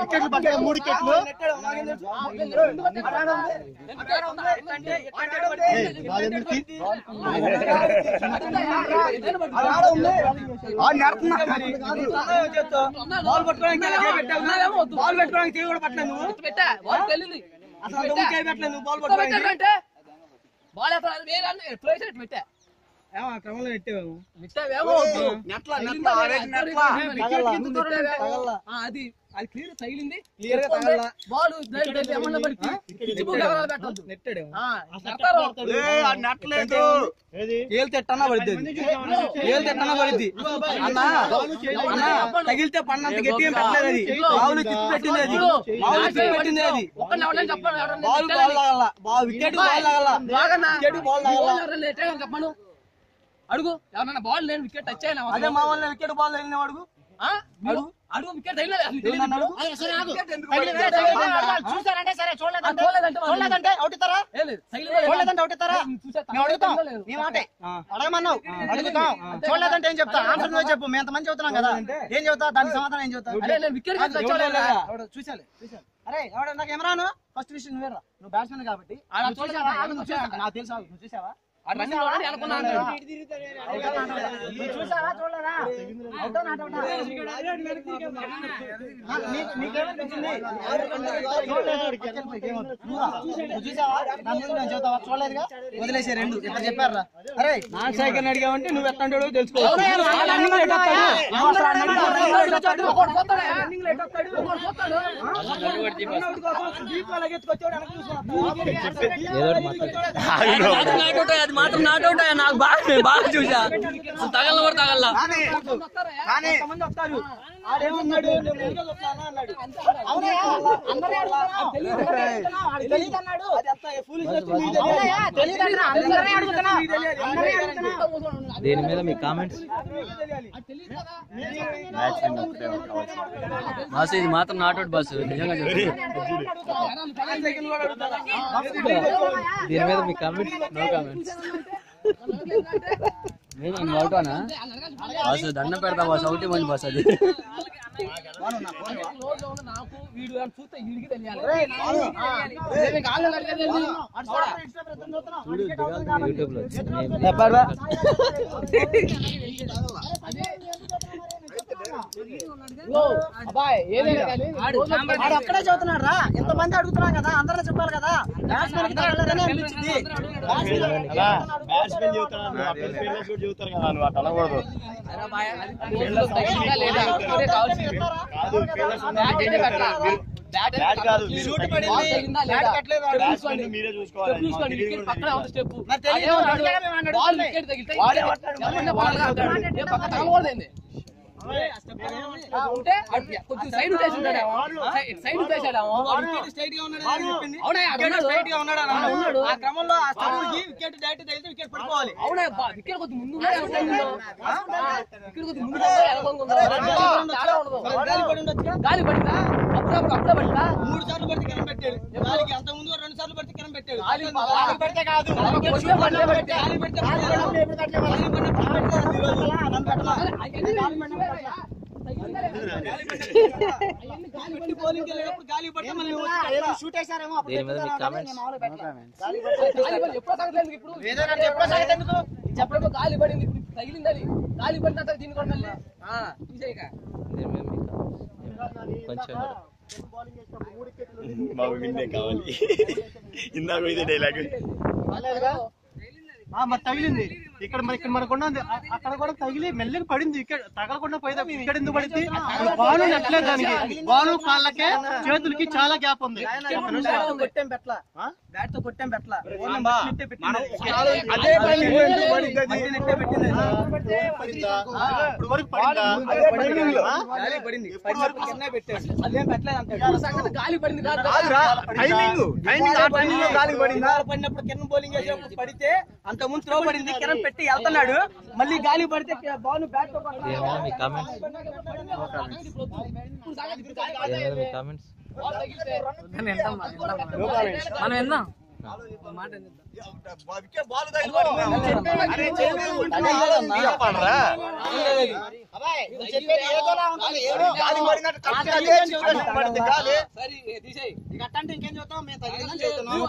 వికెట్లు పట్టాయి 3 వికెట్లు. బాల్ పెట్టుకోవడానికి కూడా పట్టలేదు నువ్వు. అసలు పెట్టలేదు నువ్వు బాల్ పట్టుకోవడానికి. క్రమంలో అది అది క్లియర్ తగిలింది. తగిలితే పన్నంత గట్టిగా పెట్టలేదు. అది బావులు తిప్పి పెట్టింది. అది బావులు తిప్పి పెట్టింది. అది బాల్ బాల్ వికెట్ బాల్ చెప్పను. అడుగు ఎవరన్నా బాల్ నేను వికెట్ టచ్ అయినా అదే మా వల్ల వికెట్ బాల్ తగిలిన అడుగు అడుగు వికెట్ చూసారంటే సరే, చూడలేదంటే అవుట్ ఇస్తారా? చూడలేదంటే అవుట్ ఇస్తారా? మేము అడుగుతాం, నీ మాటే అడగమన్నావు, అడుగుతాం. చూడలేదంటే ఏం చెప్తా? ఆన్సర్ నువ్వే చెప్పు. మేము ఎంతమంది చెబుతున్నాం కదా, ఏం చెబుతా? దానికి సమాధానం ఏం చెబుతా? చూసాలే. అరే ఎవడ నాకు ఏమరాను? ఫస్ట్ విషయం నువ్వేరా, నువ్వు బ్యాట్స్మెన్ కాబట్టి నాకు తెలుసు. నువ్వు చూసావా? చూడలేదుగా, వదిలేసే. 2 ఎట్లా చెప్పారా? అరే నా సైకిల్ అడిగావంటే నువ్వు ఎట్లా తెలుసుకో. అది మాత్రం నాటౌట్ అయ్యా. నాకు బాగా చూసా, తగల కూడా తగల. దీని మీద మీ కామెంట్స్? బాస్ ఇది మాత్రం నాటౌట్ బాస్, నిజంగా దీని మీద మీ కామెంట్స్? No comments. అవుతానా బాస్? దండం పెడతా బాస్, అవుట్ ఇవ్వండి బాస్. అది నాకు వీడు చూస్తే వీడికి తెలియాలి. యూట్యూబ్ లో అక్కడే చదువుతున్నాడు రా. ఎంతమంది అడుగుతున్నాం కదా, అందరూ చెప్పాలి కదా. మీరే చూసుకోవాలి. కొంచెం సైడ్ చేసాడు. ఆ క్రమంలో వికెట్ డైరెక్ట్ తగిలితే వికెట్ పడిపోవాలి. అవునా? వికెట్ కొద్ది ముందు గాలి పడిందా? అప్పుడే పడిందా? 3 సార్లు పడితే కింద పెట్టాడు. గాలికి అంత ముందు 2 సార్లు పడితే కింద పెట్టాడు. పెడితే కాదు, గాలి పడితే మళ్ళీ షూట్ వేసారేమో. దీని మీద మీ కామెంట్స్? చెప్పడం గాలి పడింది, ఇప్పుడు తగిలిందని. గాలి పడిన తర్వాత దీన్ని కూడా మళ్ళీ తీసేయక. దీని మీద మీ కొంచెం బాబు విన్నే కావాలి. ఇందాక ఇదే డైలాగ్ మరి తగిలింది. ఇక్కడ మనకు ఉన్నది, అక్కడ కూడా తగిలి మెల్లగా పడింది. ఇక్కడ తగలకుండా పోయింది. ఇక్కడ ఎందుకు పడింది? బాలు నెట్టలేదు దానికి. బాలు కాళ్ళకే చేతులకి చాలా గ్యాప్ ఉంది. కొట్టాం పెట్ల, బ్యాట్ తో కొట్టాం పెట్ల. గాలి పడింది పడినప్పుడు కిరణ్ బౌలింగ్ చేసినప్పుడు పడితే అంత ముందు త్రో పడింది. కిరణ్ పెట్టి వెళ్తున్నాడు, మళ్ళీ గాలి పడితే బాల్ బ్యాట్ తో మీ కామెంట్స్? మనం వెళ్దాం. వికెట్ బాల్ తగిలి ఇంకేం చెప్తాం మేము తగిలిందని చెప్తున్నాం.